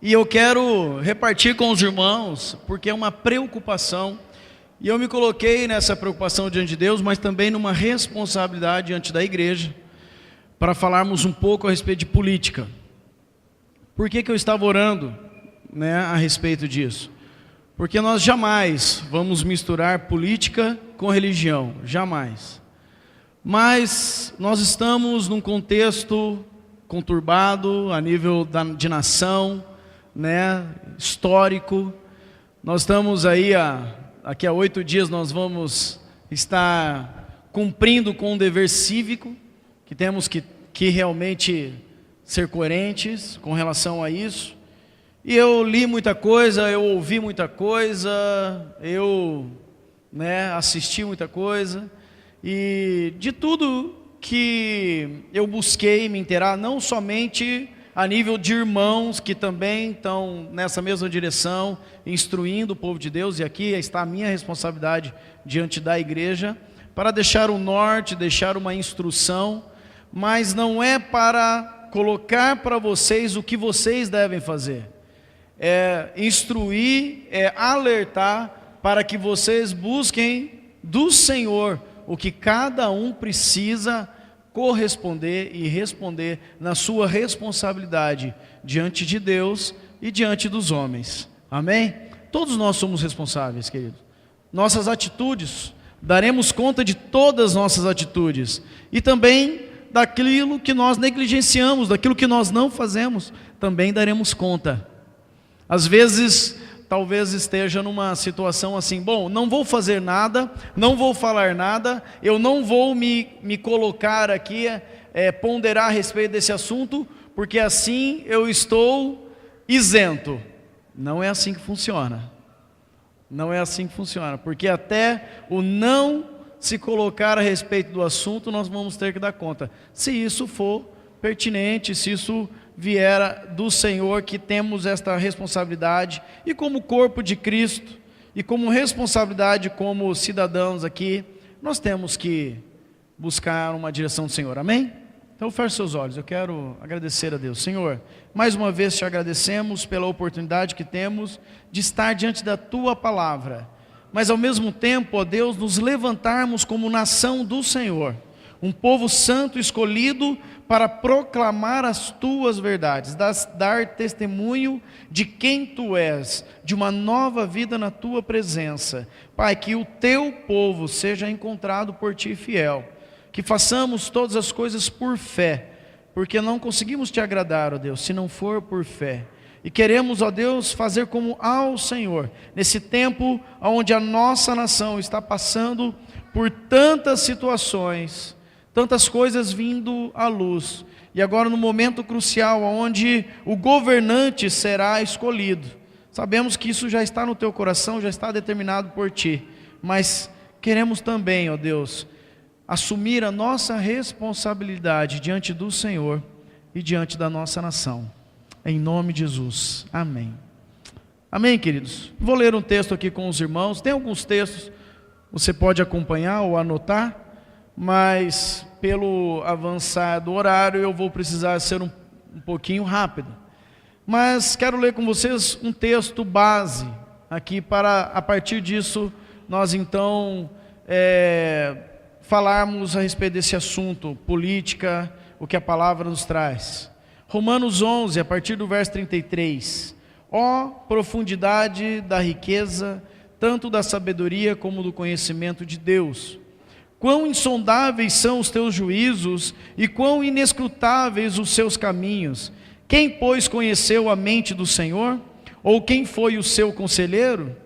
E eu quero repartir com os irmãos, porque é uma preocupação, e eu me coloquei nessa preocupação diante de Deus, mas também numa responsabilidade diante da igreja, para falarmos um pouco a respeito de política. Por que eu estava orando, a respeito disso? Porque nós jamais vamos misturar política com religião, jamais. Mas nós estamos num contexto conturbado a nível de nação, histórico. Nós estamos aí, daqui a 8 dias nós vamos estar cumprindo com um dever cívico, que temos que realmente ser coerentes com relação a isso. E eu li muita coisa, eu ouvi muita coisa, eu assisti muita coisa, e de tudo que eu busquei me inteirar, não somente a nível de irmãos que também estão nessa mesma direção, instruindo o povo de Deus, e aqui está a minha responsabilidade diante da igreja, para deixar um norte, deixar uma instrução, mas não é para colocar para vocês o que vocês devem fazer, é instruir, é alertar para que vocês busquem do Senhor o que cada um precisa corresponder e responder na sua responsabilidade diante de Deus e diante dos homens. Amém? Todos nós somos responsáveis, queridos. Nossas atitudes, daremos conta de todas as nossas atitudes. E também daquilo que nós negligenciamos, daquilo que nós não fazemos, também daremos conta. Às vezes, talvez esteja numa situação assim, bom, não vou fazer nada, não vou falar nada, eu não vou me colocar aqui, ponderar a respeito desse assunto, porque assim eu estou isento. Não é assim que funciona. Não é assim que funciona, porque até o não se colocar a respeito do assunto, nós vamos ter que dar conta. Se isso for pertinente, se isso vier do Senhor, que temos esta responsabilidade, e como corpo de Cristo, e como responsabilidade como cidadãos aqui, nós temos que buscar uma direção do Senhor, amém? Então feche seus olhos, eu quero agradecer a Deus. Senhor, mais uma vez te agradecemos pela oportunidade que temos de estar diante da Tua Palavra, mas ao mesmo tempo, ó Deus, nos levantarmos como nação do Senhor, um povo santo escolhido para proclamar as Tuas verdades, dar testemunho de quem Tu és, de uma nova vida na Tua presença. Pai, que o Teu povo seja encontrado por Ti fiel, que façamos todas as coisas por fé, porque não conseguimos Te agradar, ó Deus, se não for por fé. E queremos, ó Deus, fazer como ao Senhor, nesse tempo onde a nossa nação está passando por tantas situações, tantas coisas vindo à luz, e agora no momento crucial, onde o governante será escolhido. Sabemos que isso já está no teu coração, já está determinado por ti, mas queremos também, ó Deus, assumir a nossa responsabilidade diante do Senhor e diante da nossa nação. Em nome de Jesus, amém. Amém, queridos? Vou ler um texto aqui com os irmãos. Tem alguns textos, você pode acompanhar ou anotar, mas pelo avançar do horário eu vou precisar ser um pouquinho rápido. Mas quero ler com vocês um texto base aqui, para a partir disso nós então falarmos a respeito desse assunto, política, o que a palavra nos traz. Romanos 11, a partir do verso 33. Ó profundidade da riqueza, tanto da sabedoria como do conhecimento de Deus. Quão insondáveis são os teus juízos e quão inescrutáveis os seus caminhos. Quem, pois, conheceu a mente do Senhor? Ou quem foi o seu conselheiro?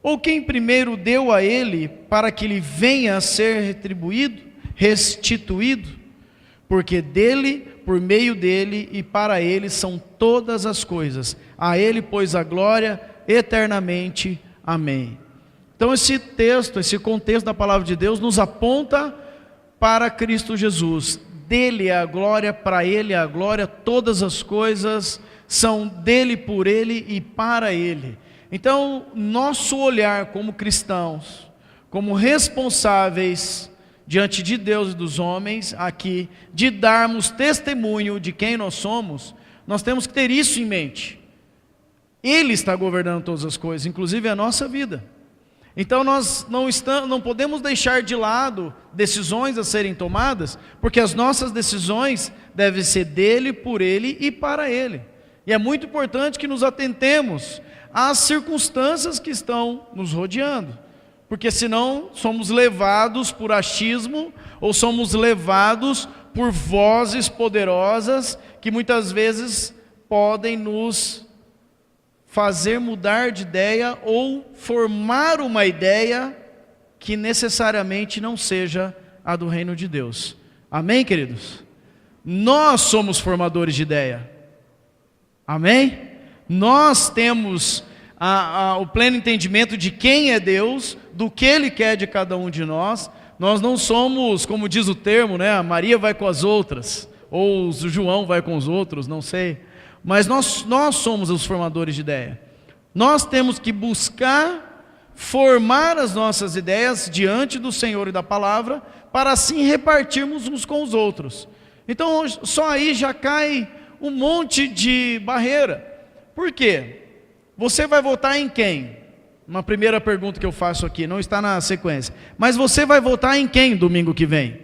Ou quem primeiro deu a ele para que lhe venha a ser restituído? Porque dele, por meio dele e para ele são todas as coisas. A ele, pois, a glória eternamente. Amém. Então esse texto, esse contexto da palavra de Deus nos aponta para Cristo Jesus. Dele é a glória, para ele é a glória, todas as coisas são dele, por ele e para ele. Então nosso olhar como cristãos, como responsáveis diante de Deus e dos homens aqui, de darmos testemunho de quem nós somos, nós temos que ter isso em mente. Ele está governando todas as coisas, inclusive a nossa vida. Então nós não podemos deixar de lado decisões a serem tomadas, porque as nossas decisões devem ser dele, por ele e para ele. E é muito importante que nos atentemos às circunstâncias que estão nos rodeando, porque senão somos levados por achismo, ou somos levados por vozes poderosas, que muitas vezes podem nos fazer mudar de ideia ou formar uma ideia que necessariamente não seja a do reino de Deus. Amém, queridos? Nós somos formadores de ideia. Amém? Nós temos o pleno entendimento de quem é Deus, do que Ele quer de cada um de nós. Nós não somos, como diz o termo, né? A Maria vai com as outras, ou o João vai com os outros, não sei. Mas nós somos os formadores de ideia. Nós temos que buscar formar as nossas ideias diante do Senhor e da palavra, para assim repartirmos uns com os outros. Então só aí já cai um monte de barreira. Por quê? Você vai votar em quem? Uma primeira pergunta que eu faço aqui, não está na sequência. Mas você vai votar em quem domingo que vem?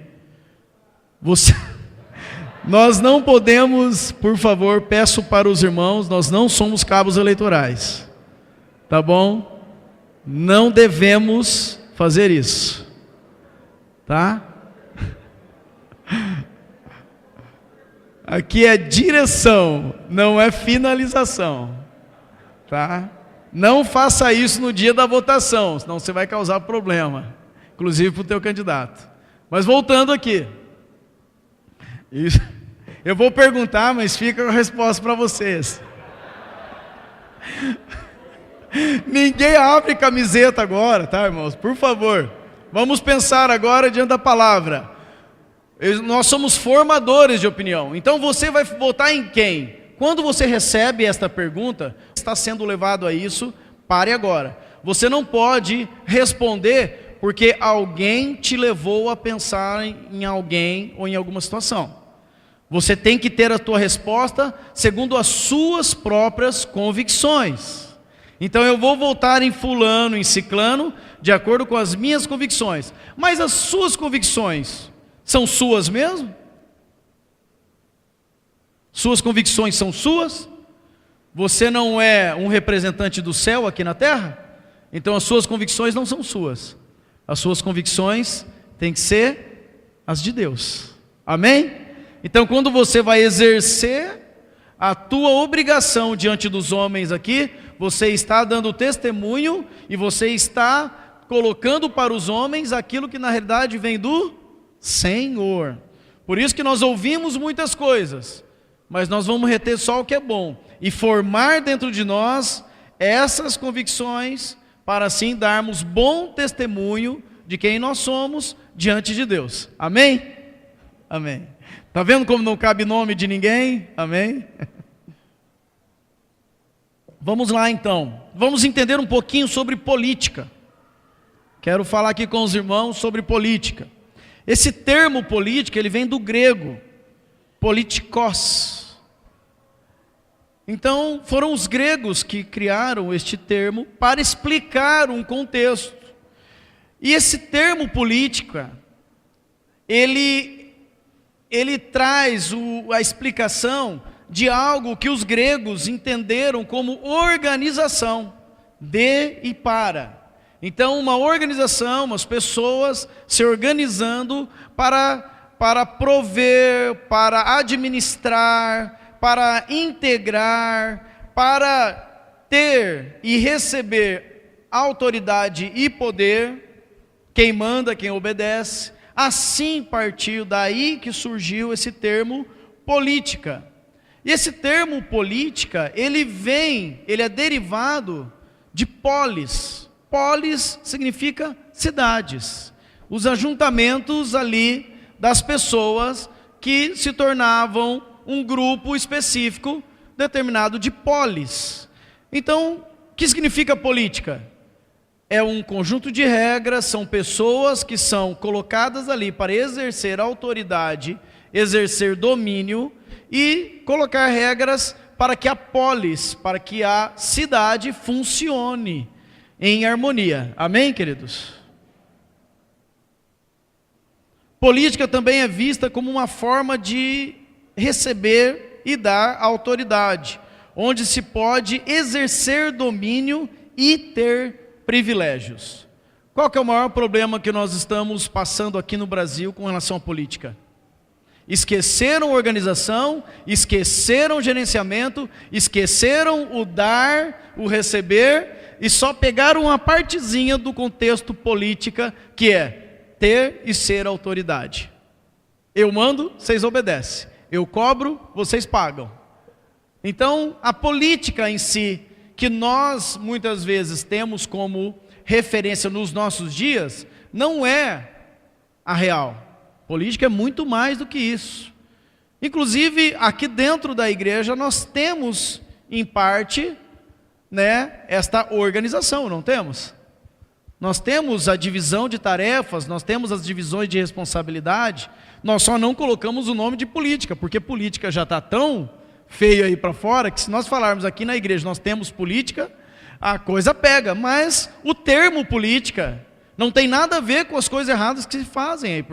Nós não podemos, por favor, peço para os irmãos, nós não somos cabos eleitorais, tá bom? Não devemos fazer isso, tá? Aqui é direção, não é finalização, tá? Não faça isso no dia da votação, senão você vai causar problema, inclusive para o teu candidato. Mas voltando aqui, isso. Eu vou perguntar, mas fica a resposta para vocês. Ninguém abre camiseta agora, tá, irmãos? Por favor, vamos pensar agora diante da palavra. Nós somos formadores de opinião. Então você vai votar em quem? Quando você recebe esta pergunta, está sendo levado a isso, pare agora. Você não pode responder porque alguém te levou a pensar em alguém ou em alguma situação. Você tem que ter a tua resposta segundo as suas próprias convicções. Então eu vou votar em fulano, em ciclano, de acordo com as minhas convicções. Mas as suas convicções são suas mesmo? Suas convicções são suas? Você não é um representante do céu aqui na terra? Então as suas convicções não são suas. As suas convicções têm que ser as de Deus. Amém? Então quando você vai exercer a tua obrigação diante dos homens aqui, você está dando testemunho e você está colocando para os homens aquilo que na realidade vem do Senhor. Por isso que nós ouvimos muitas coisas, mas nós vamos reter só o que é bom e formar dentro de nós essas convicções para assim darmos bom testemunho de quem nós somos diante de Deus. Amém? Amém. Está vendo como não cabe nome de ninguém? Amém? Vamos lá então. Vamos entender um pouquinho sobre política. Quero falar aqui com os irmãos sobre política. Esse termo política, ele vem do grego, politikos. Então, foram os gregos que criaram este termo para explicar um contexto. E esse termo política, ele traz a explicação de algo que os gregos entenderam como organização, de e para. Então uma organização, umas pessoas se organizando para prover, para administrar, para integrar, para ter e receber autoridade e poder, quem manda, quem obedece. Assim partiu daí que surgiu esse termo política. E esse termo política, ele é derivado de polis. Polis significa cidades. Os ajuntamentos ali das pessoas que se tornavam um grupo específico determinado de polis. Então, o que significa política? É um conjunto de regras, são pessoas que são colocadas ali para exercer autoridade, exercer domínio e colocar regras para que a polis, para que a cidade funcione em harmonia. Amém, queridos? Política também é vista como uma forma de receber e dar autoridade, onde se pode exercer domínio e ter privilégios. Qual que é o maior problema que nós estamos passando aqui no Brasil com relação à política? Esqueceram organização, esqueceram gerenciamento, esqueceram o dar, o receber, e só pegaram uma partezinha do contexto política, que é ter e ser autoridade. Eu mando, vocês obedecem. Eu cobro, vocês pagam. Então, a política em si, que nós muitas vezes temos como referência nos nossos dias, não é a real. Política é muito mais do que isso. Inclusive, aqui dentro da igreja, nós temos, em parte, esta organização, não temos? Nós temos a divisão de tarefas, nós temos as divisões de responsabilidade, nós só não colocamos o nome de política, porque política já está tão feio aí para fora, que se nós falarmos aqui na igreja, nós temos política, a coisa pega, mas o termo política não tem nada a ver com as coisas erradas que se fazem aí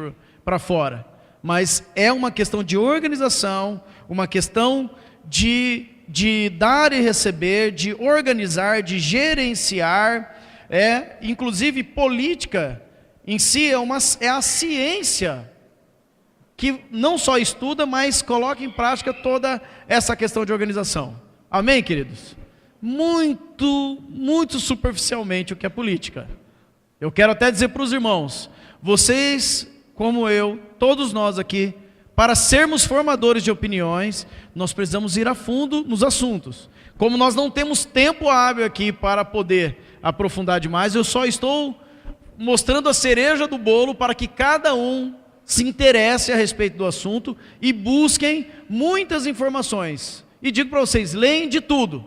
para fora, mas é uma questão de organização, uma questão de dar e receber, de organizar, de gerenciar. Inclusive política em si é a ciência que não só estuda, mas coloca em prática toda essa questão de organização. Amém, queridos? Muito, muito superficialmente o que é política. Eu quero até dizer para os irmãos, vocês, como eu, todos nós aqui, para sermos formadores de opiniões, nós precisamos ir a fundo nos assuntos. Como nós não temos tempo hábil aqui para poder aprofundar demais, eu só estou mostrando a cereja do bolo para que cada um se interesse a respeito do assunto e busquem muitas informações. E digo para vocês, leem de tudo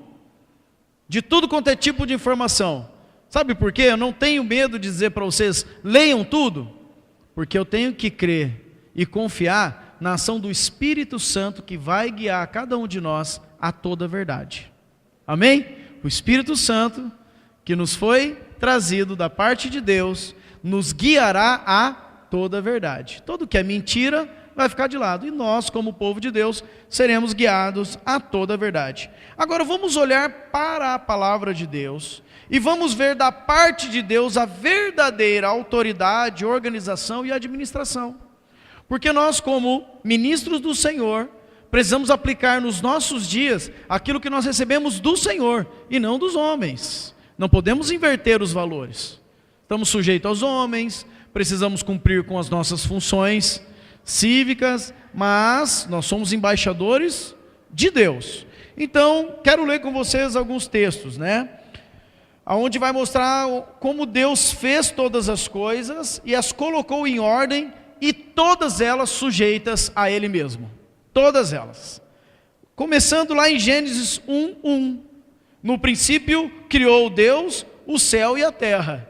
quanto é tipo de informação. Sabe por quê? Eu não tenho medo de dizer para vocês, leiam tudo, porque eu tenho que crer e confiar na ação do Espírito Santo que vai guiar cada um de nós a toda a verdade. Amém? O Espírito Santo que nos foi trazido da parte de Deus nos guiará a toda a verdade. Tudo que é mentira vai ficar de lado, e nós, como povo de Deus, seremos guiados a toda a verdade. Agora vamos olhar para a palavra de Deus e vamos ver da parte de Deus a verdadeira autoridade, organização e administração. Porque nós, como ministros do Senhor, precisamos aplicar nos nossos dias aquilo que nós recebemos do Senhor e não dos homens. Não podemos inverter os valores. Estamos sujeitos aos homens, precisamos cumprir com as nossas funções cívicas, mas nós somos embaixadores de Deus. Então, quero ler com vocês alguns textos, onde vai mostrar como Deus fez todas as coisas e as colocou em ordem, e todas elas sujeitas a Ele mesmo. Todas elas. Começando lá em Gênesis 1:1. No princípio criou Deus o céu e a terra.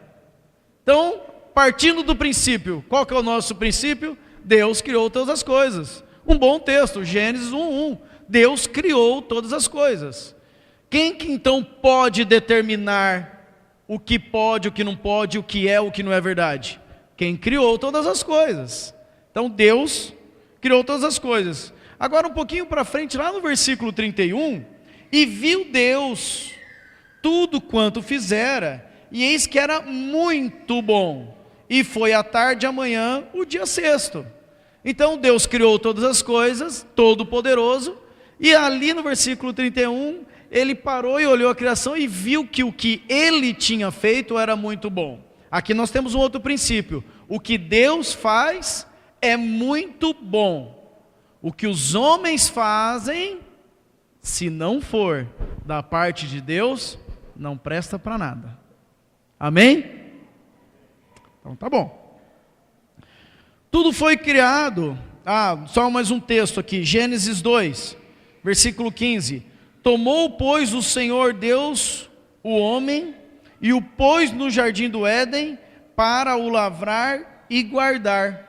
Então, partindo do princípio, qual que é o nosso princípio? Deus criou todas as coisas. Um bom texto, Gênesis 1:1. Deus criou todas as coisas. Quem que então pode determinar o que pode, o que não pode, o que é, o que não é verdade? Quem criou todas as coisas. Então Deus criou todas as coisas. Agora um pouquinho para frente, lá no versículo 31, e viu Deus tudo quanto fizera, e eis que era muito bom, e foi à tarde e amanhã o dia sexto. Então Deus criou todas as coisas, todo poderoso, e ali no versículo 31, ele parou e olhou a criação e viu que o que ele tinha feito era muito bom. Aqui nós temos um outro princípio, o que Deus faz é muito bom. O que os homens fazem, se não for da parte de Deus, não presta para nada. Amém? Então tá bom. Tudo foi criado. Só mais um texto aqui, Gênesis 2, versículo 15. Tomou, pois, o Senhor Deus o homem e o pôs no jardim do Éden para o lavrar e guardar.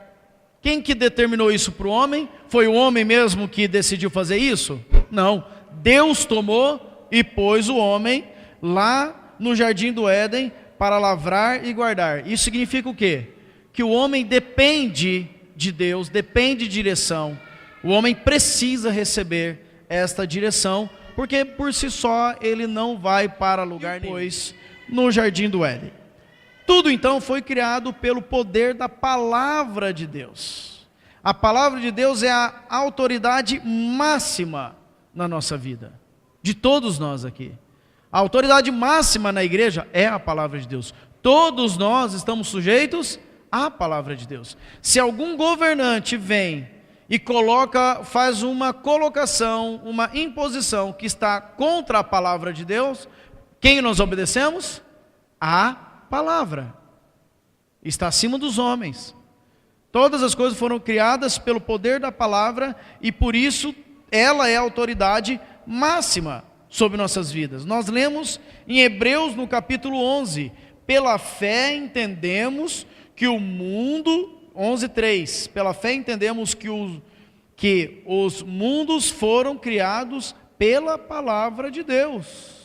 Quem que determinou isso para o homem? Foi o homem mesmo que decidiu fazer isso? Não, Deus tomou e pôs o homem lá no jardim do Éden para lavrar e guardar. Isso significa o quê? Que o homem depende de Deus, depende de direção. O homem precisa receber esta direção, porque por si só ele não vai para lugar nenhum. Pois no jardim do Éden. Tudo então foi criado pelo poder da palavra de Deus. A palavra de Deus é a autoridade máxima na nossa vida, de todos nós aqui. A autoridade máxima na igreja é a palavra de Deus. Todos nós estamos sujeitos à palavra de Deus. Se algum governante vem e faz uma colocação, uma imposição que está contra a palavra de Deus, quem nós obedecemos? A palavra. Está acima dos homens. Todas as coisas foram criadas pelo poder da palavra e por isso ela é a autoridade máxima sobre nossas vidas. Nós lemos em Hebreus no capítulo 11, pela fé entendemos que o mundo, 11:3, pela fé entendemos que os mundos foram criados pela palavra de Deus.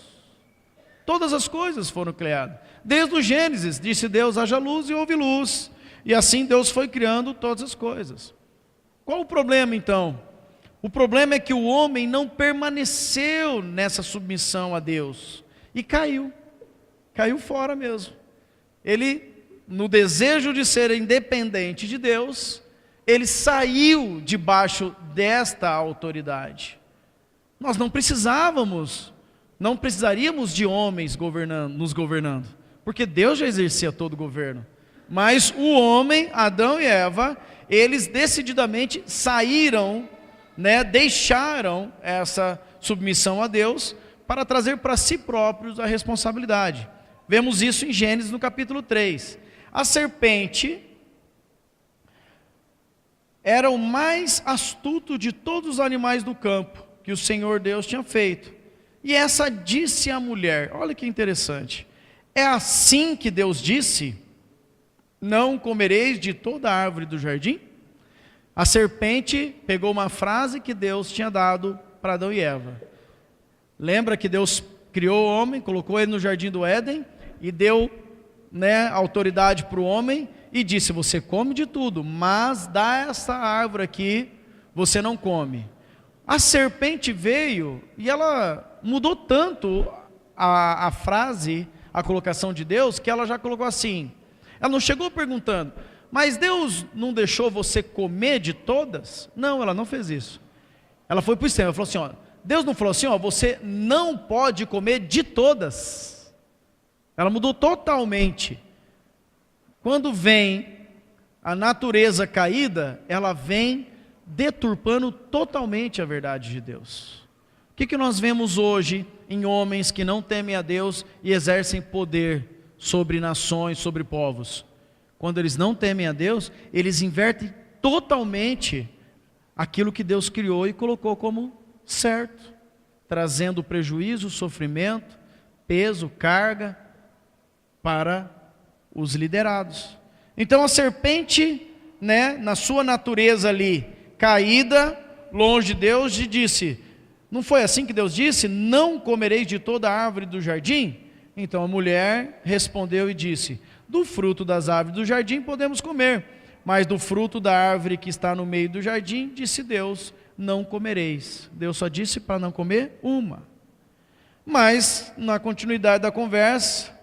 Todas as coisas foram criadas. Desde o Gênesis, disse Deus, haja luz e houve luz. E assim Deus foi criando todas as coisas. Qual o problema então? O problema é que o homem não permaneceu nessa submissão a Deus. E caiu. Caiu fora mesmo. Ele, no desejo de ser independente de Deus, ele saiu debaixo desta autoridade. Nós não precisaríamos de homens nos governando, porque Deus já exercia todo o governo. Mas o homem, Adão e Eva, eles decididamente saíram, deixaram essa submissão a Deus para trazer para si próprios a responsabilidade. Vemos isso em Gênesis no capítulo 3. A serpente era o mais astuto de todos os animais do campo que o Senhor Deus tinha feito. E essa disse à mulher, olha que interessante, é assim que Deus disse, não comereis de toda a árvore do jardim? A serpente pegou uma frase que Deus tinha dado para Adão e Eva. Lembra que Deus criou o homem, colocou ele no jardim do Éden e deu autoridade para o homem e disse, você come de tudo, mas essa árvore aqui você não come. A serpente veio e ela mudou tanto a frase, a colocação de Deus, que ela já colocou assim. Ela não chegou perguntando, mas Deus não deixou você comer de todas? Não, ela não fez isso. Ela foi para o extremo, ela falou assim, Deus não falou assim, você não pode comer de todas. Ela mudou totalmente. Quando vem a natureza caída, ela vem deturpando totalmente a verdade de Deus. O que nós vemos hoje em homens que não temem a Deus e exercem poder sobre nações, sobre povos? Quando eles não temem a Deus, eles invertem totalmente aquilo que Deus criou e colocou como certo, trazendo prejuízo, sofrimento, peso, carga para os liderados. Então a serpente, na sua natureza ali, caída, longe de Deus, disse, não foi assim que Deus disse, não comereis de toda a árvore do jardim? Então a mulher respondeu e disse, do fruto das árvores do jardim podemos comer, mas do fruto da árvore que está no meio do jardim, disse Deus, não comereis. Deus só disse para não comer uma. Mas, na continuidade da conversa,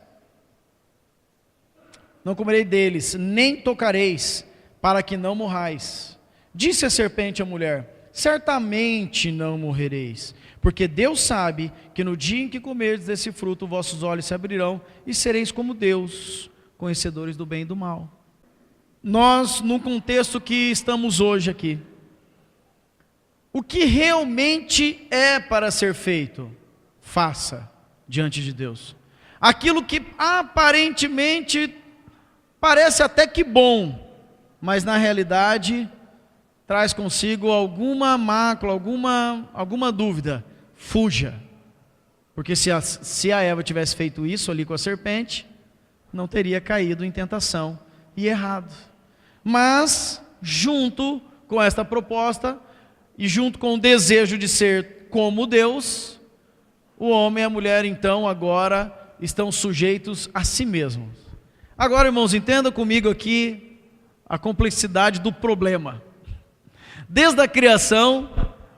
não comerei deles, nem tocareis, para que não morrais. Disse a serpente à mulher, certamente não morrereis, porque Deus sabe que no dia em que comerdes desse fruto, vossos olhos se abrirão, e sereis como Deus, conhecedores do bem e do mal. Nós, no contexto que estamos hoje aqui, o que realmente é para ser feito, faça diante de Deus. Aquilo que aparentemente parece até que bom, mas na realidade traz consigo alguma mácula, alguma dúvida, fuja. Porque se a Eva tivesse feito isso ali com a serpente, não teria caído em tentação e errado. Mas, junto com esta proposta, e junto com o desejo de ser como Deus, o homem e a mulher então agora estão sujeitos a si mesmos. Agora, irmãos, entenda comigo aqui a complexidade do problema. Desde a criação,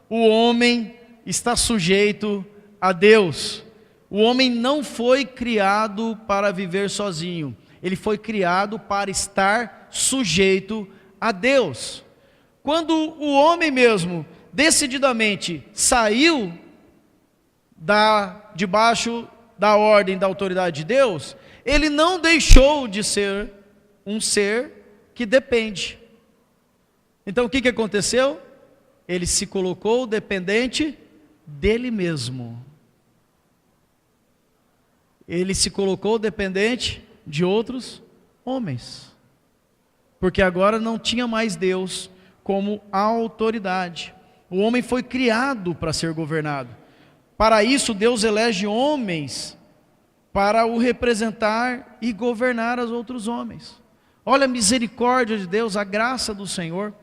o homem está sujeito a Deus. O homem não foi criado para viver sozinho. Ele foi criado para estar sujeito a Deus. Quando o homem mesmo, decididamente, saiu debaixo da ordem da autoridade de Deus, ele não deixou de ser um ser que depende. Então o que aconteceu? Ele se colocou dependente dele mesmo. Ele se colocou dependente de outros homens. Porque agora não tinha mais Deus como autoridade. O homem foi criado para ser governado. Para isso Deus elege homens para o representar e governar os outros homens. Olha a misericórdia de Deus, a graça do Senhor.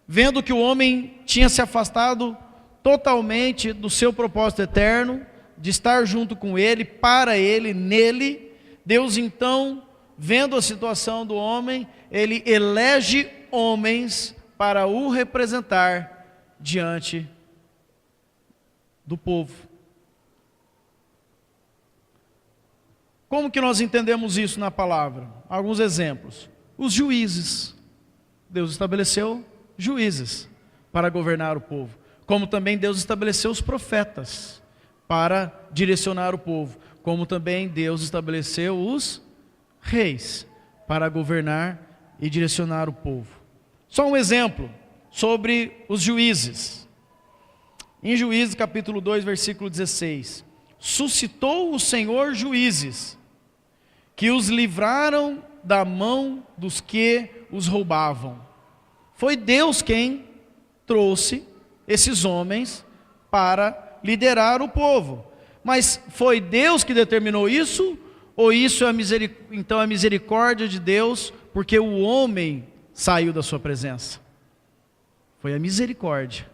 Vendo que o homem tinha se afastado totalmente do seu propósito eterno, de estar junto com Ele, para Ele, nele, Deus então, vendo a situação do homem, Ele elege homens para o representar diante do povo. Como que nós entendemos isso na palavra? Alguns exemplos. Os juízes. Deus estabeleceu juízes para governar o povo. Como também Deus estabeleceu os profetas para direcionar o povo. Como também Deus estabeleceu os reis para governar e direcionar o povo. Só um exemplo sobre os juízes. Em Juízes capítulo 2, versículo 16. Suscitou o Senhor juízes, que os livraram da mão dos que os roubavam. Foi Deus quem trouxe esses homens para liderar o povo. Mas foi Deus que determinou isso? Ou isso é então a misericórdia de Deus, porque o homem saiu da sua presença? Foi a misericórdia,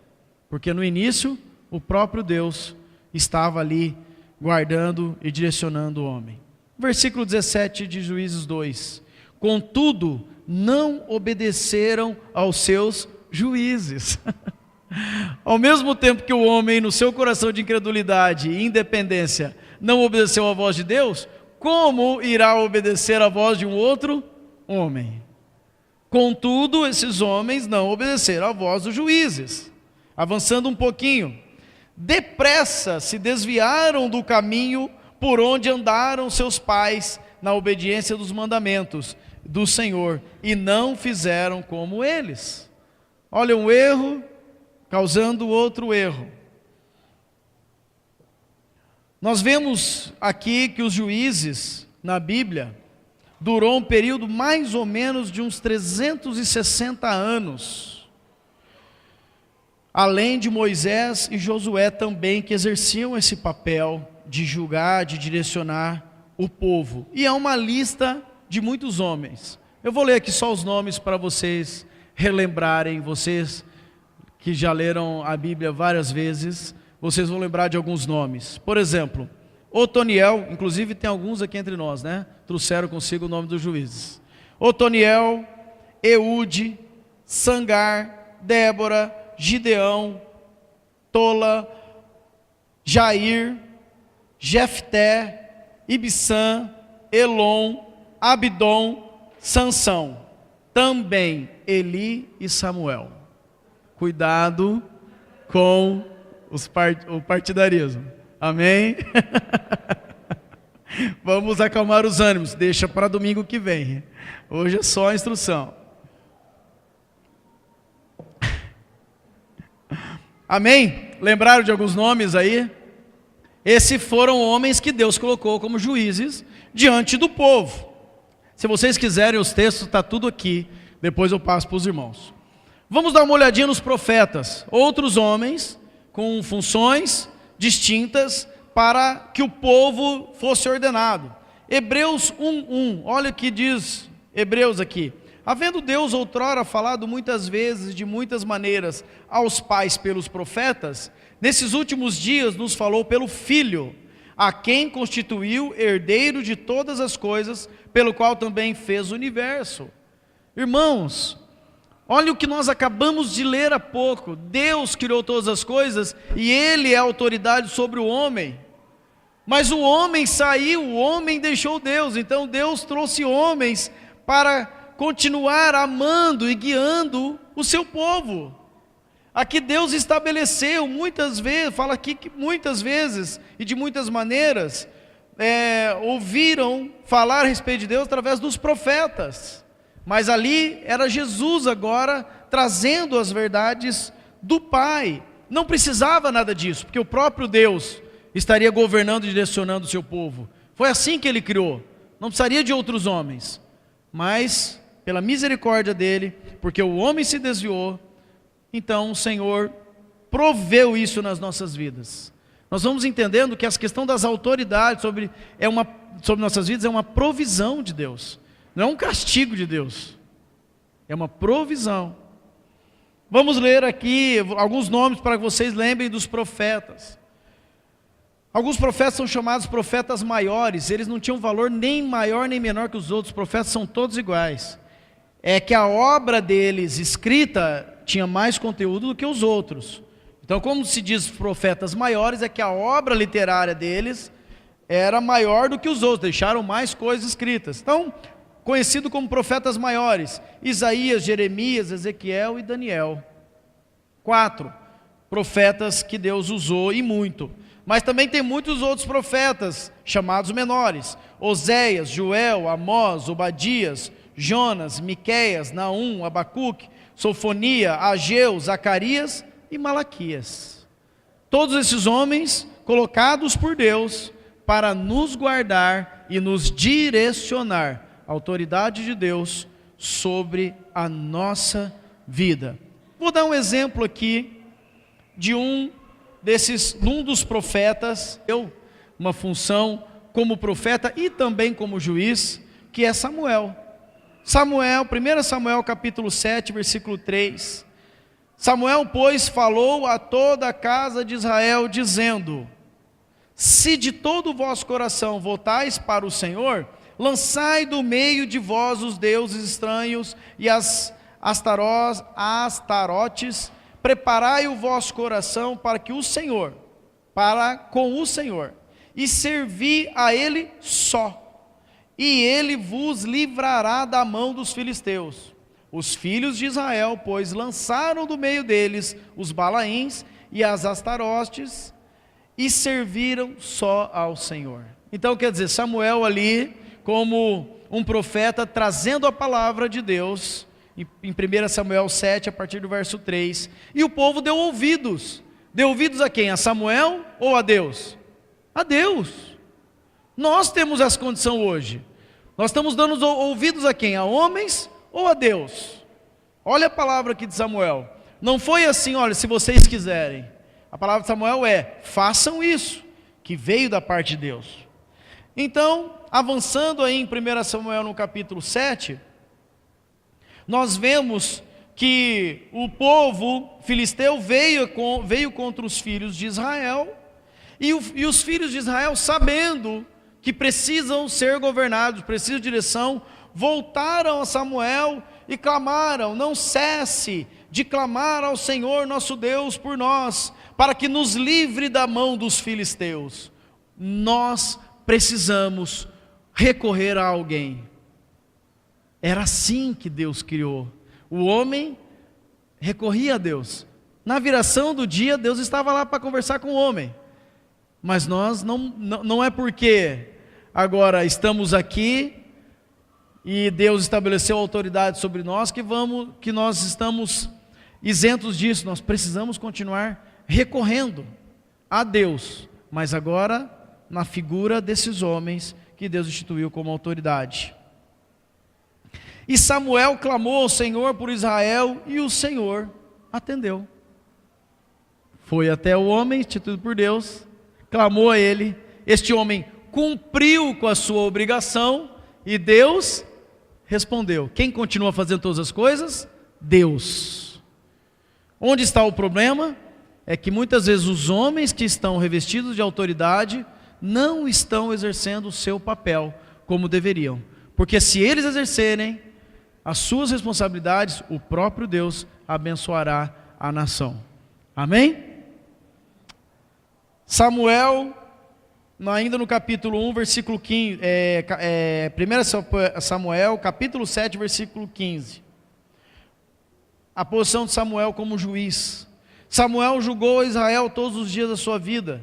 porque no início o próprio Deus estava ali guardando e direcionando o homem. Versículo 17 de Juízes 2. Contudo, não obedeceram aos seus juízes. Ao mesmo tempo que o homem, no seu coração de incredulidade e independência, não obedeceu à voz de Deus, como irá obedecer à voz de um outro homem? Contudo, esses homens não obedeceram à voz dos juízes. Avançando um pouquinho. Depressa se desviaram do caminho por onde andaram seus pais, na obediência dos mandamentos do Senhor, e não fizeram como eles. Olha, um erro causando outro erro. Nós vemos aqui que os juízes, na Bíblia, durou um período mais ou menos de uns 360 anos. Além de Moisés e Josué também, que exerciam esse papel de julgar, de direcionar o povo. E é uma lista de muitos homens. Eu vou ler aqui só os nomes para vocês relembrarem, vocês que já leram a Bíblia várias vezes, vocês vão lembrar de alguns nomes. Por exemplo, Otoniel, inclusive tem alguns aqui entre nós, né? Trouxeram consigo o nome dos juízes. Otoniel, Eude, Sangar, Débora, Gideão, Tola, Jair, Jefté, Ibissã, Elon, Abidom, Sansão, também Eli e Samuel. Cuidado com o partidarismo, amém? Vamos acalmar os ânimos, deixa para domingo que vem, hoje é só a instrução. Amém? Lembraram de alguns nomes aí? Esses foram homens que Deus colocou como juízes diante do povo. Se vocês quiserem os textos, está tudo aqui. Depois eu passo para os irmãos. Vamos dar uma olhadinha nos profetas. Outros homens com funções distintas para que o povo fosse ordenado. Hebreus 1:1. Olha o que diz Hebreus aqui. Havendo Deus outrora falado muitas vezes, de muitas maneiras, aos pais pelos profetas, Nesses últimos dias nos falou pelo Filho, a quem constituiu herdeiro de todas as coisas, pelo qual também fez o universo. Irmãos, olha o que nós acabamos de ler há pouco. Deus criou todas as coisas e Ele é a autoridade sobre o homem. Mas o homem saiu, o homem deixou Deus. Então Deus trouxe homens para continuar amando e guiando o seu povo. Aqui Deus estabeleceu muitas vezes, fala aqui que muitas vezes e de muitas maneiras, ouviram falar a respeito de Deus através dos profetas. Mas ali era Jesus agora trazendo as verdades do Pai. Não precisava nada disso, porque o próprio Deus estaria governando e direcionando o seu povo. Foi assim que Ele criou. Não precisaria de outros homens. Mas, pela misericórdia dEle, porque o homem se desviou, então o Senhor proveu isso nas nossas vidas. Nós vamos entendendo que essa questão das autoridades sobre nossas vidas é uma provisão de Deus. Não é um castigo de Deus. É uma provisão. Vamos ler aqui alguns nomes para que vocês lembrem dos profetas. Alguns profetas são chamados profetas maiores. Eles não tinham valor nem maior nem menor que os outros. Os profetas são todos iguais. É que a obra deles escrita tinha mais conteúdo do que os outros. Então, como se diz profetas maiores, é que a obra literária deles era maior do que os outros, deixaram mais coisas escritas. Então, conhecido como profetas maiores: Isaías, Jeremias, Ezequiel e Daniel. 4 profetas que Deus usou, e muito. Mas também tem muitos outros profetas chamados menores: Oséias, Joel, Amós, Obadias, Jonas, Miqueias, Naum, Abacuque, Sofonia, Ageu, Zacarias e Malaquias. Todos esses homens colocados por Deus para nos guardar e nos direcionar, a autoridade de Deus sobre a nossa vida. Vou dar um exemplo aqui de um dos profetas, uma função como profeta e também como juiz, que é Samuel. 1 Samuel capítulo 7, versículo 3. Samuel, pois, falou a toda a casa de Israel, dizendo: se de todo o vosso coração voltais para o Senhor, lançai do meio de vós os deuses estranhos e as astarotes, preparai o vosso coração para com o Senhor, e servi a Ele só, e Ele vos livrará da mão dos filisteus. Os filhos de Israel, pois, lançaram do meio deles os Balaíns e as Astarotes, e serviram só ao Senhor. Então, quer dizer, Samuel ali, como um profeta, trazendo a palavra de Deus, em 1 Samuel 7, a partir do verso 3, e o povo deu ouvidos. Deu ouvidos a quem? A Samuel ou a Deus? A Deus. Nós temos essa condição hoje. Nós estamos dando ouvidos a quem? A homens ou a Deus? Olha a palavra aqui de Samuel. Não foi assim: olha, se vocês quiserem. A palavra de Samuel é: façam isso, que veio da parte de Deus. Então, avançando aí em 1 Samuel no capítulo 7, nós vemos que o povo filisteu veio contra os filhos de Israel, e os filhos de Israel, sabendo que precisam ser governados, precisam de direção, voltaram a Samuel e clamaram: não cesse de clamar ao Senhor nosso Deus por nós, para que nos livre da mão dos filisteus. Nós precisamos recorrer a alguém. Era assim que Deus criou. O homem recorria a Deus. Na viração do dia, Deus estava lá para conversar com o homem. Mas nós não é porque agora estamos aqui e Deus estabeleceu autoridade sobre nós que nós estamos isentos disso. Nós precisamos continuar recorrendo a Deus, mas agora na figura desses homens que Deus instituiu como autoridade. E Samuel clamou ao Senhor por Israel, e o Senhor atendeu. Foi até o homem instituído por Deus, clamou a ele. Este homem cumpriu com a sua obrigação e Deus respondeu. Quem continua fazendo todas as coisas? Deus. Onde está o problema? é que muitas vezes os homens que estão revestidos de autoridade não estão exercendo o seu papel como deveriam. Porque se eles exercerem as suas responsabilidades, o próprio Deus abençoará a nação. Amém? Samuel, ainda no capítulo 1, versículo 15, 1 Samuel, capítulo 7, versículo 15. A posição de Samuel como juiz. Samuel julgou Israel todos os dias da sua vida.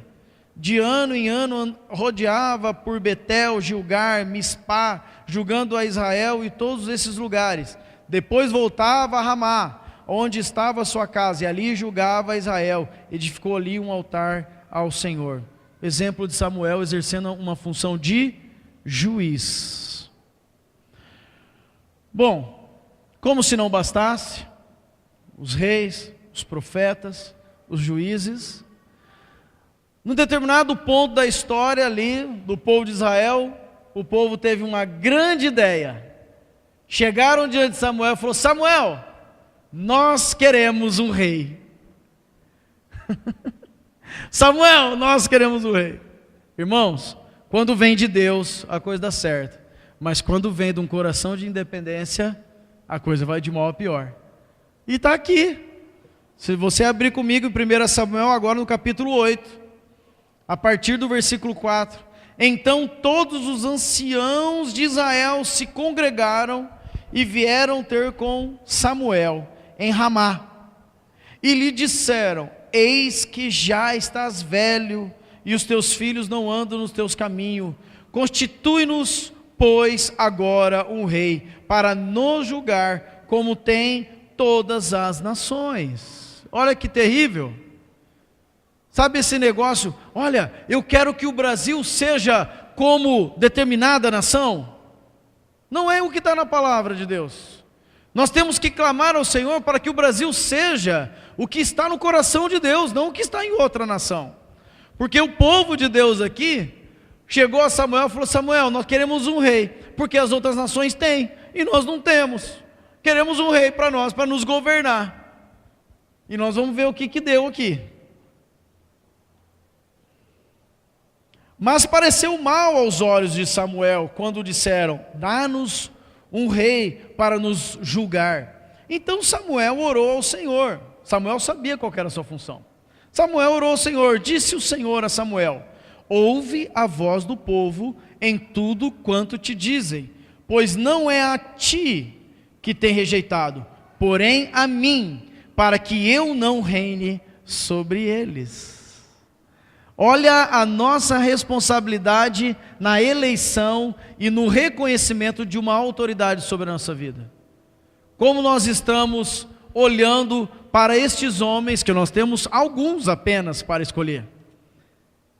De ano em ano rodeava por Betel, Gilgar, Mispá, julgando a Israel e todos esses lugares. Depois voltava a Ramá, onde estava a sua casa, e ali julgava a Israel. Edificou ali um altar ao Senhor. Exemplo de Samuel exercendo uma função de juiz. Bom, como se não bastasse, os reis, os profetas, os juízes, num determinado ponto da história ali, do povo de Israel, o povo teve uma grande ideia. Chegaram diante de Samuel e falaram: Samuel, nós queremos um rei. Samuel, nós queremos um rei. Irmãos, quando vem de Deus, a coisa dá certo. Mas quando vem de um coração de independência, a coisa vai de mal a pior. E está aqui. Se você abrir comigo em 1 Samuel, agora no capítulo 8, a partir do versículo 4. Então todos os anciãos de Israel se congregaram e vieram ter com Samuel em Ramá. E lhe disseram: eis que já estás velho, e os teus filhos não andam nos teus caminhos. Constitui-nos, pois, agora um rei, para nos julgar, como tem todas as nações. Olha que terrível. Sabe esse negócio? Olha, eu quero que o Brasil seja como determinada nação. Não é o que está na palavra de Deus. Nós temos que clamar ao Senhor para que o Brasil seja o que está no coração de Deus, não o que está em outra nação. Porque o povo de Deus aqui chegou a Samuel e falou: Samuel, nós queremos um rei, porque as outras nações têm e nós não temos. Queremos um rei para nós, para nos governar. E nós vamos ver o que deu aqui. Mas pareceu mal aos olhos de Samuel quando disseram: dá-nos um rei para nos julgar. Então Samuel orou ao Senhor. Samuel sabia qual era a sua função. Samuel orou ao Senhor. Disse o Senhor a Samuel: ouve a voz do povo em tudo quanto te dizem, pois não é a ti que tem rejeitado, porém a mim, para que eu não reine sobre eles. Olha a nossa responsabilidade na eleição e no reconhecimento de uma autoridade sobre a nossa vida. Como nós estamos olhando para estes homens, que nós temos alguns apenas para escolher.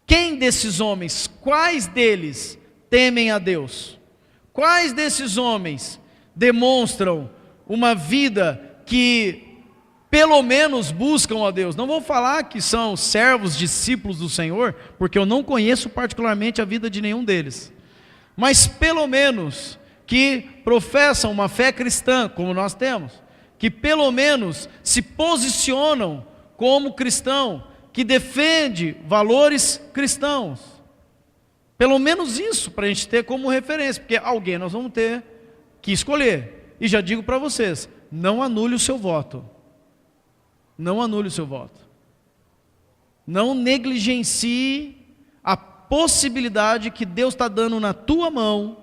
Quem desses homens, quais deles temem a Deus? Quais desses homens demonstram uma vida que pelo menos buscam a Deus? Não vou falar que são servos, discípulos do Senhor, porque eu não conheço particularmente a vida de nenhum deles. Mas pelo menos que professam uma fé cristã, como nós temos, que pelo menos se posicionam como cristão, que defende valores cristãos. Pelo menos isso, para a gente ter como referência, porque alguém nós vamos ter que escolher. E já digo para vocês, não anule o seu voto. Não anule o seu voto. Não negligencie a possibilidade que Deus está dando na tua mão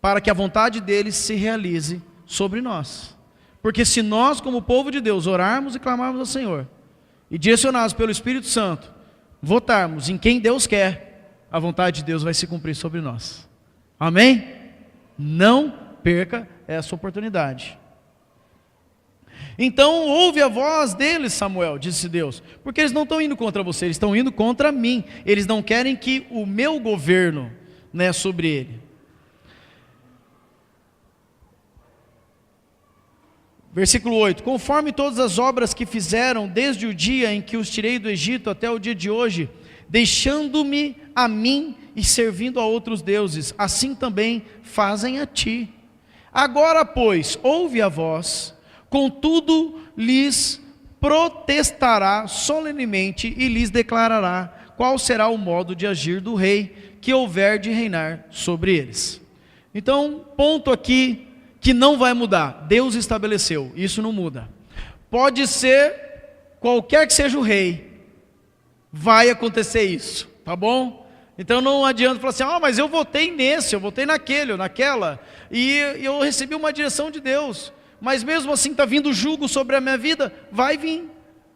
para que a vontade dele se realize sobre nós. Porque se nós, como povo de Deus, orarmos e clamarmos ao Senhor, e direcionados pelo Espírito Santo, votarmos em quem Deus quer, a vontade de Deus vai se cumprir sobre nós. Amém? Não perca essa oportunidade. Então ouve a voz deles, Samuel, disse Deus, porque eles não estão indo contra você, eles estão indo contra mim. Eles não querem que o meu governo, sobre ele. Versículo 8: conforme todas as obras que fizeram desde o dia em que os tirei do Egito até o dia de hoje, deixando-me a mim e servindo a outros deuses, assim também fazem a ti. Agora, pois, ouve a voz, contudo lhes protestará solenemente e lhes declarará qual será o modo de agir do rei que houver de reinar sobre eles. Então, ponto aqui que não vai mudar. Deus estabeleceu, isso não muda. Pode ser qualquer que seja o rei, vai acontecer isso, tá bom? Então não adianta falar assim, mas eu votei nesse, eu votei naquele ou naquela, e eu recebi uma direção de Deus, mas mesmo assim está vindo julgo sobre a minha vida, vai vir,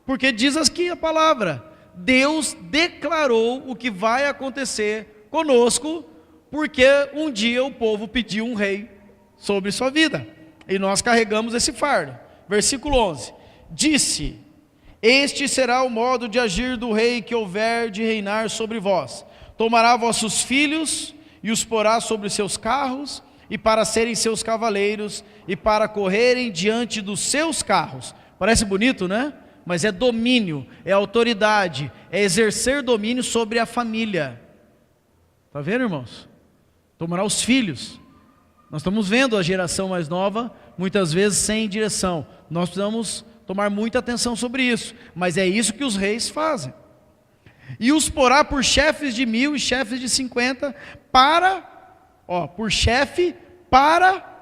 porque diz aqui a palavra, Deus declarou o que vai acontecer conosco, porque um dia o povo pediu um rei sobre sua vida, e nós carregamos esse fardo. Versículo 11, disse, este será o modo de agir do rei que houver de reinar sobre vós, tomará vossos filhos e os porá sobre seus carros, e para serem seus cavaleiros, e para correrem diante dos seus carros. Parece bonito, né? Mas é domínio, é autoridade, é exercer domínio sobre a família. Está vendo, irmãos? Tomará os filhos. Nós estamos vendo a geração mais nova, muitas vezes sem direção. Nós precisamos tomar muita atenção sobre isso, mas é isso que os reis fazem. E os porá por chefes de 1000 e chefes de 50, por chefe, para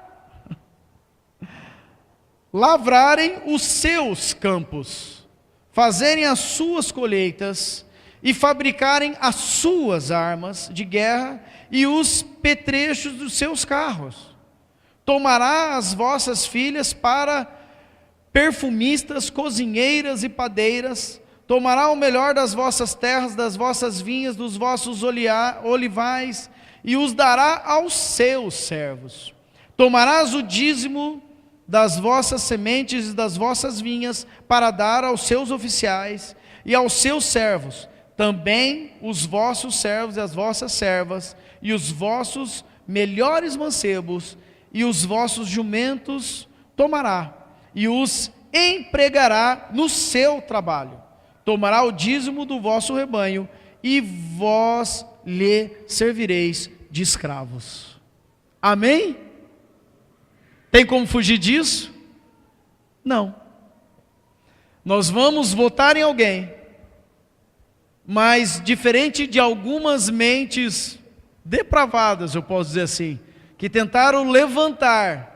lavrarem os seus campos, fazerem as suas colheitas e fabricarem as suas armas de guerra e os petrechos dos seus carros. Tomará as vossas filhas para perfumistas, cozinheiras e padeiras, tomará o melhor das vossas terras, das vossas vinhas, dos vossos olivais, e os dará aos seus servos. Tomarás o dízimo das vossas sementes e das vossas vinhas, para dar aos seus oficiais e aos seus servos, também os vossos servos e as vossas servas, e os vossos melhores mancebos, e os vossos jumentos tomará, e os empregará no seu trabalho. Tomará o dízimo do vosso rebanho, e vós lhe servireis de escravos. Amém? Tem como fugir disso? Não. Nós vamos votar em alguém, mas diferente de algumas mentes depravadas, eu posso dizer assim, que tentaram levantar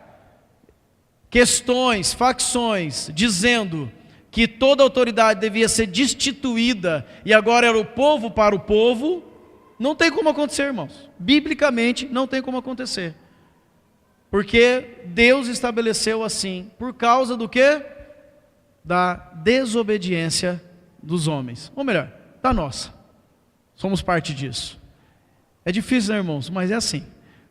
questões, facções, dizendo que toda autoridade devia ser destituída e agora era o povo para o povo, não tem como acontecer, irmãos. Biblicamente não tem como acontecer. Porque Deus estabeleceu assim, por causa do quê? Da desobediência dos homens. Ou melhor, da nossa. Somos parte disso. É difícil, né, irmãos? Mas é assim.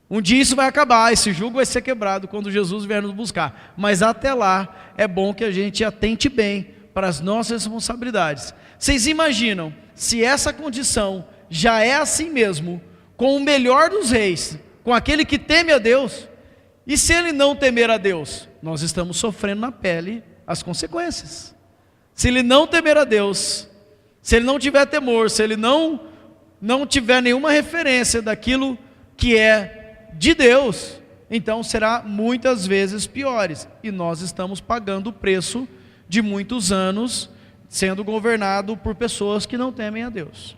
Um dia isso vai acabar, esse jugo vai ser quebrado quando Jesus vier nos buscar. Mas até lá, é bom que a gente atente bem para as nossas responsabilidades. Vocês imaginam, se essa condição já é assim mesmo, com o melhor dos reis, com aquele que teme a Deus, e se ele não temer a Deus, nós estamos sofrendo na pele as consequências. Se ele não temer a Deus, se ele não tiver temor, se ele não tiver nenhuma referência daquilo que é de Deus, então será muitas vezes piores, e nós estamos pagando o preço de muitos anos sendo governado por pessoas que não temem a Deus.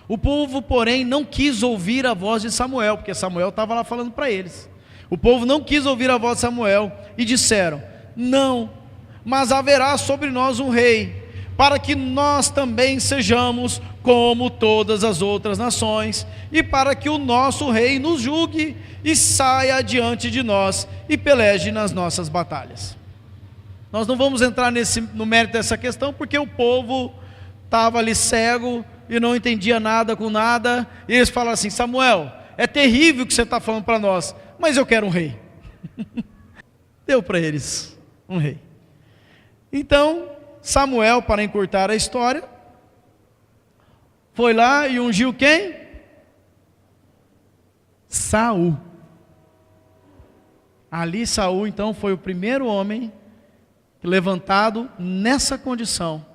O povo, porém, não quis ouvir a voz de Samuel, porque Samuel estava lá falando para eles. O povo não quis ouvir a voz de Samuel e disseram: não, mas haverá sobre nós um rei, para que nós também sejamos como todas as outras nações, e para que o nosso rei nos julgue e saia adiante de nós e peleje nas nossas batalhas. Nós não vamos entrar no mérito dessa questão, porque o povo estava ali cego e não entendia nada com nada, e eles falaram assim: Samuel, é terrível o que você está falando para nós, mas eu quero um rei. Deu para eles um rei. Então Samuel, para encurtar a história, foi lá e ungiu quem? Saul. Ali Saul então foi o primeiro homem levantado nessa condição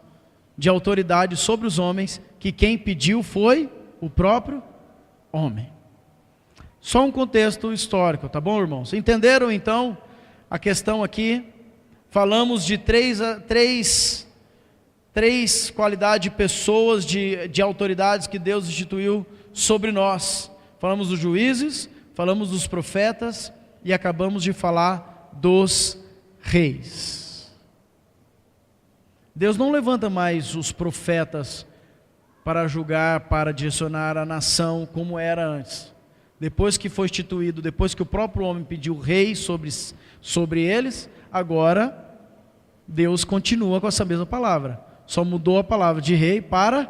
de autoridade sobre os homens, que quem pediu foi o próprio homem. Só um contexto histórico, tá bom, irmãos? Entenderam então a questão aqui? falamos de três qualidades de pessoas, de autoridades que Deus instituiu sobre nós. Falamos dos juízes, falamos dos profetas e acabamos de falar dos reis. Deus não levanta mais os profetas para julgar, para direcionar a nação como era antes. Depois que foi instituído, depois que o próprio homem pediu rei sobre eles, agora Deus continua com essa mesma palavra. Só mudou a palavra de rei para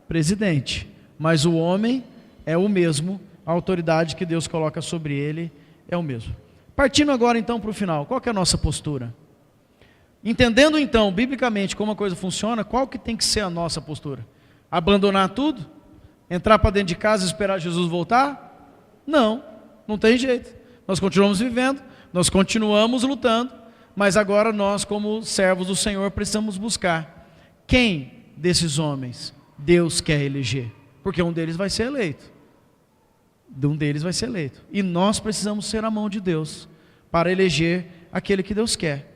presidente. Mas o homem é o mesmo, a autoridade que Deus coloca sobre ele é o mesmo. Partindo agora então para o final, qual que é a nossa postura? Entendendo então, biblicamente, como a coisa funciona, qual que tem que ser a nossa postura? Abandonar tudo? Entrar para dentro de casa e esperar Jesus voltar? Não, não tem jeito. Nós continuamos vivendo, nós continuamos lutando, mas agora nós, como servos do Senhor, precisamos buscar quem desses homens Deus quer eleger, porque um deles vai ser eleito. E nós precisamos ser a mão de Deus para eleger aquele que Deus quer.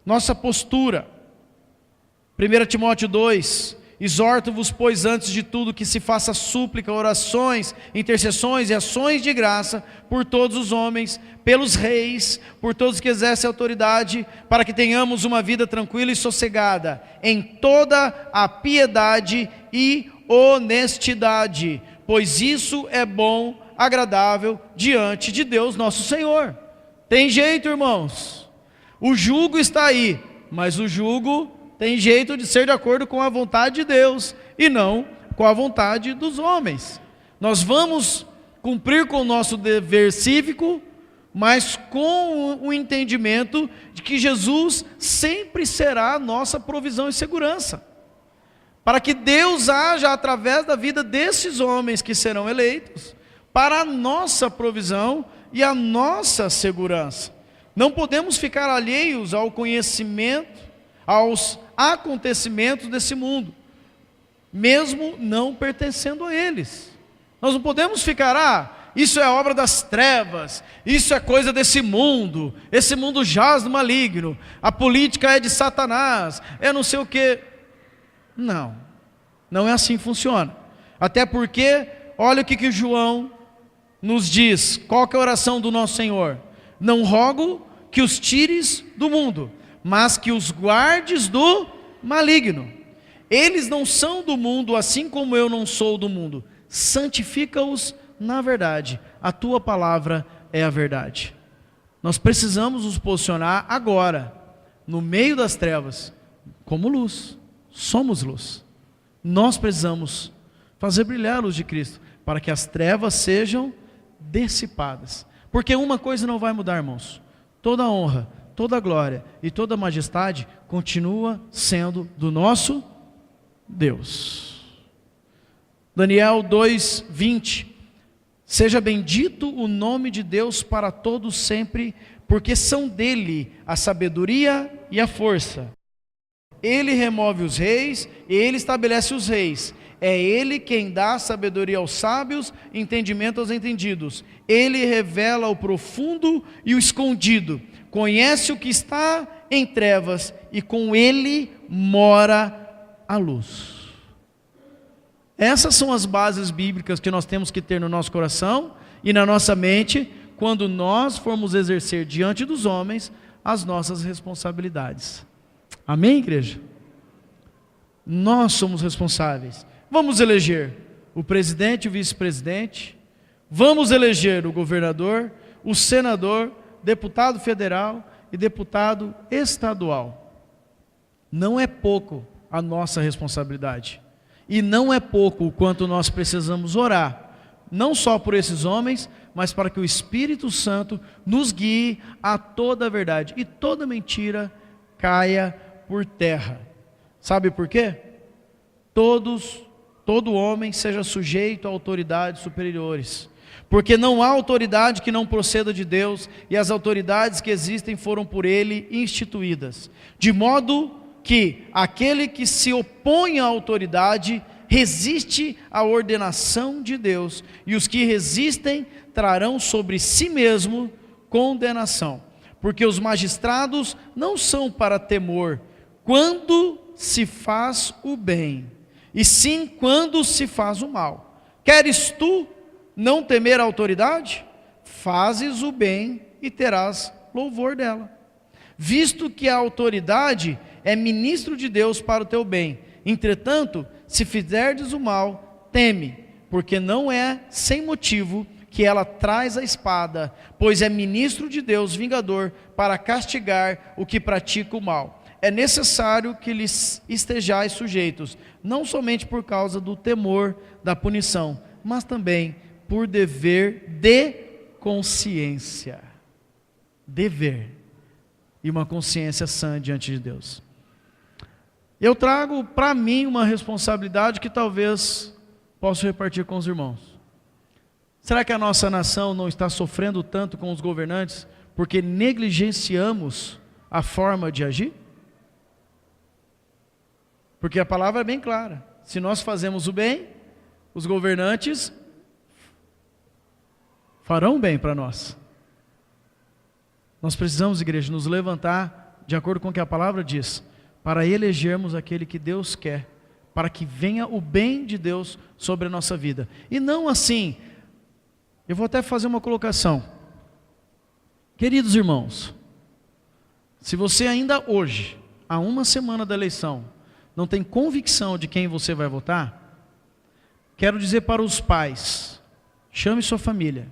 Nossa postura, 1 Timóteo 2, exorto-vos, pois, antes de tudo, que se faça súplica, orações, intercessões e ações de graça por todos os homens, pelos reis, por todos que exercem autoridade, para que tenhamos uma vida tranquila e sossegada, em toda a piedade e honestidade, pois isso é bom, agradável diante de Deus nosso Senhor. Tem jeito, irmãos. O jugo está aí, mas o jugo tem jeito de ser de acordo com a vontade de Deus e não com a vontade dos homens. Nós vamos cumprir com o nosso dever cívico, mas com o entendimento de que Jesus sempre será a nossa provisão e segurança. Para que Deus haja através da vida desses homens que serão eleitos, para a nossa provisão e a nossa segurança. Não podemos ficar alheios ao conhecimento, aos acontecimentos desse mundo, mesmo não pertencendo a eles. Nós não podemos ficar, isso é obra das trevas, isso é coisa desse mundo, esse mundo jaz no maligno, a política é de Satanás, é não sei o que. Não, não é assim que funciona. Até porque, olha o que João nos diz, qual que é a oração do nosso Senhor? Não rogo que os tires do mundo, mas que os guardes do maligno. Eles não são do mundo, assim como eu não sou do mundo. Santifica-os na verdade. A tua palavra é a verdade. Nós precisamos nos posicionar agora, no meio das trevas, como luz. Somos luz. Nós precisamos fazer brilhar a luz de Cristo, para que as trevas sejam dissipadas. Porque uma coisa não vai mudar, irmãos. Toda honra, toda glória e toda majestade continua sendo do nosso Deus. Daniel 2:20. Seja bendito o nome de Deus para todos sempre, porque são dele a sabedoria e a força. Ele remove os reis e ele estabelece os reis. É ele quem dá sabedoria aos sábios, entendimento aos entendidos. Ele revela o profundo e o escondido. Conhece o que está em trevas e com ele mora a luz. Essas são as bases bíblicas que nós temos que ter no nosso coração e na nossa mente, quando nós formos exercer diante dos homens as nossas responsabilidades. Amém, igreja? Nós somos responsáveis. Vamos eleger o presidente e o vice-presidente, vamos eleger o governador, o senador, deputado federal e deputado estadual. Não é pouco a nossa responsabilidade. E não é pouco o quanto nós precisamos orar, não só por esses homens, mas para que o Espírito Santo nos guie a toda a verdade e toda mentira caia por terra. Sabe por quê? Todo homem seja sujeito a autoridades superiores, porque não há autoridade que não proceda de Deus, e as autoridades que existem foram por ele instituídas, de modo que aquele que se opõe à autoridade resiste à ordenação de Deus, e os que resistem trarão sobre si mesmo condenação. porque os magistrados não são para temor quando se faz o bem, e sim quando se faz o mal. Queres tu não temer a autoridade? Fazes o bem e terás louvor dela, visto que a autoridade é ministro de Deus para o teu bem. Entretanto, se fizerdes o mal, teme, porque não é sem motivo que ela traz a espada, pois é ministro de Deus, vingador, para castigar o que pratica o mal. É necessário que lhes estejais sujeitos, não somente por causa do temor da punição, mas também por dever de consciência. Dever e uma consciência sã diante de Deus. Eu trago para mim uma responsabilidade que talvez possa repartir com os irmãos. Será que a nossa nação não está sofrendo tanto com os governantes porque negligenciamos a forma de agir? Porque a palavra é bem clara. Se nós fazemos o bem, os governantes farão bem para nós. Nós precisamos, igreja, nos levantar de acordo com o que a palavra diz, para elegermos aquele que Deus quer, para que venha o bem de Deus sobre a nossa vida. E não assim, eu vou até fazer uma colocação. Queridos irmãos, se você ainda hoje, há uma semana da eleição, não tem convicção de quem você vai votar, quero dizer para os pais, chame sua família,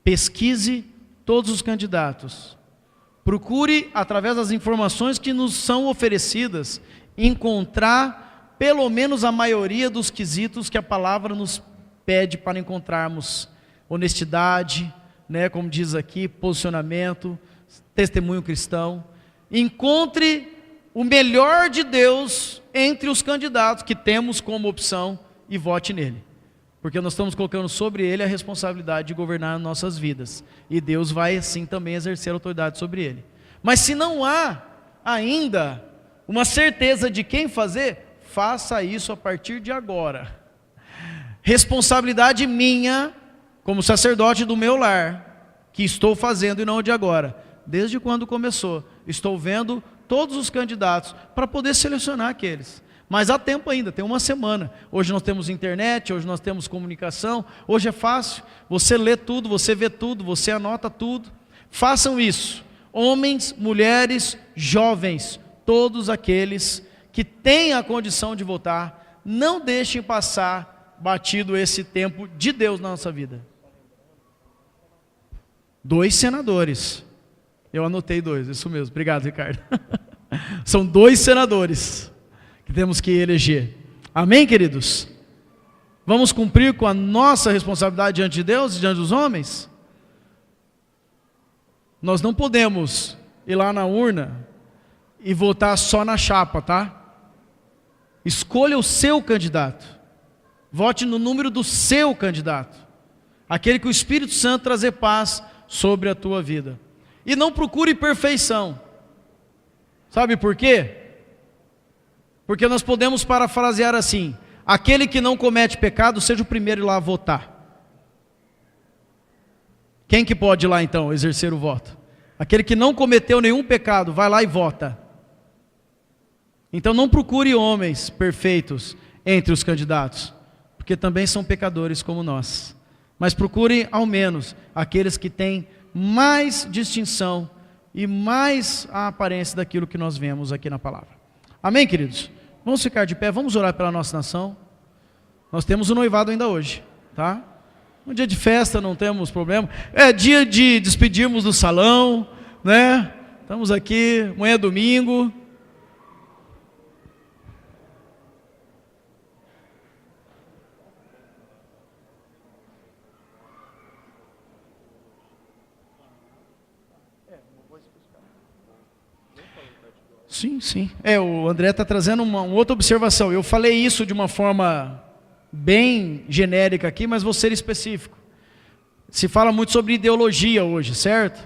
pesquise todos os candidatos, procure, através das informações que nos são oferecidas, encontrar pelo menos a maioria dos quesitos que a palavra nos pede para encontrarmos: honestidade, né, como diz aqui, posicionamento, testemunho cristão. Encontre o melhor de Deus entre os candidatos que temos como opção e vote nele. Porque nós estamos colocando sobre ele a responsabilidade de governar nossas vidas. E Deus vai assim também exercer autoridade sobre ele. Mas se não há ainda uma certeza de quem fazer, faça isso a partir de agora. Responsabilidade minha, como sacerdote do meu lar, que estou fazendo e não de agora. Desde quando começou, estou vendo todos os candidatos para poder selecionar aqueles. Mas há tempo ainda, tem uma semana. Hoje nós temos internet, hoje nós temos comunicação, hoje é fácil, você lê tudo, você vê tudo, você anota tudo. Façam isso, homens, mulheres, jovens, todos aqueles que têm a condição de votar, não deixem passar batido esse tempo de Deus na nossa vida. 2 senadores, eu anotei 2, isso mesmo, obrigado, Ricardo. São 2 senadores que temos que eleger. Amém, queridos? Vamos cumprir com a nossa responsabilidade diante de Deus e diante dos homens? Nós não podemos ir lá na urna e votar só na chapa, tá? Escolha o seu candidato. Vote no número do seu candidato. Aquele que o Espírito Santo trazer paz sobre a tua vida. E não procure perfeição. Sabe por quê? Porque nós podemos parafrasear assim: aquele que não comete pecado, seja o primeiro a ir lá votar. Quem que pode ir lá então exercer o voto? Aquele que não cometeu nenhum pecado, vai lá e vota. Então não procure homens perfeitos entre os candidatos, porque também são pecadores como nós. Mas procure ao menos aqueles que têm mais distinção e mais a aparência daquilo que nós vemos aqui na palavra. Amém, queridos? Vamos ficar de pé, vamos orar pela nossa nação. Nós temos o noivado ainda hoje, tá? Um dia de festa, não temos problema. É dia de despedirmos do salão, né? Estamos aqui, amanhã é domingo. Sim, sim. O André está trazendo uma outra observação. Eu falei isso de uma forma bem genérica aqui, mas vou ser específico. Se fala muito sobre ideologia hoje, certo?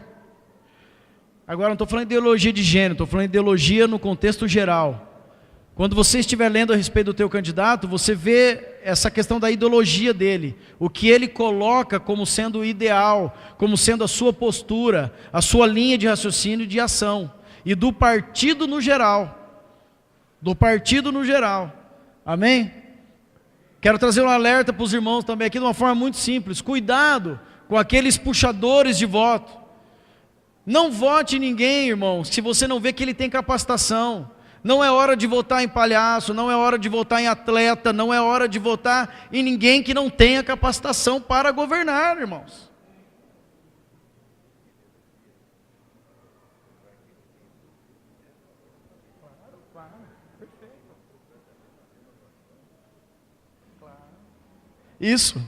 Agora não estou falando de ideologia de gênero, estou falando de ideologia no contexto geral. Quando você estiver lendo a respeito do teu candidato, você vê essa questão da ideologia dele, o que ele coloca como sendo o ideal, como sendo a sua postura, a sua linha de raciocínio e de ação, e do partido no geral, amém? Quero trazer um alerta para os irmãos também aqui de uma forma muito simples, cuidado com aqueles puxadores de voto. Não vote em ninguém, irmão, se você não vê que ele tem capacitação. Não é hora de votar em palhaço, não é hora de votar em atleta, não é hora de votar em ninguém que não tenha capacitação para governar, irmãos. Isso.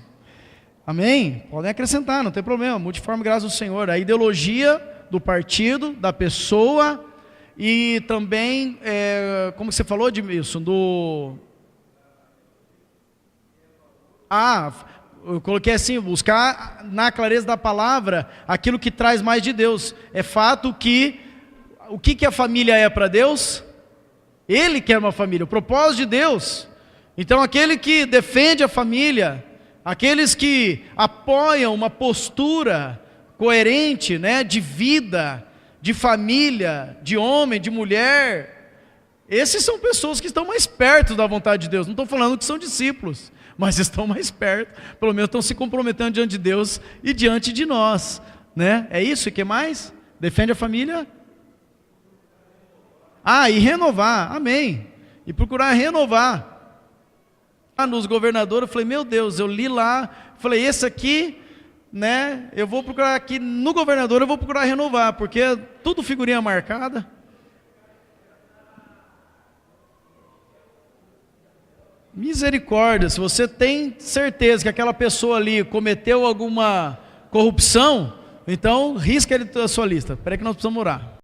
Amém? Podem acrescentar, não tem problema. Multiforme graças ao Senhor. A ideologia do partido, da pessoa e também, como você falou, Edmilson, eu coloquei assim, buscar na clareza da palavra aquilo que traz mais de Deus. É fato que, o que a família é para Deus? Ele quer uma família, o propósito de Deus. Então aquele que defende a família, aqueles que apoiam uma postura coerente, né, de vida, de família, de homem, de mulher, esses são pessoas que estão mais perto da vontade de Deus. Não estou falando que são discípulos, mas estão mais perto, pelo menos estão se comprometendo diante de Deus e diante de nós, né? É isso, e que mais? Defende a família. E renovar, amém, e procurar renovar. Nos governadores, eu falei, meu Deus, eu li lá, falei, esse aqui, né, eu vou procurar aqui no governador, eu vou procurar renovar, porque é tudo figurinha marcada. Misericórdia, se você tem certeza que aquela pessoa ali cometeu alguma corrupção, então risca ele da sua lista. Espera que nós precisamos orar.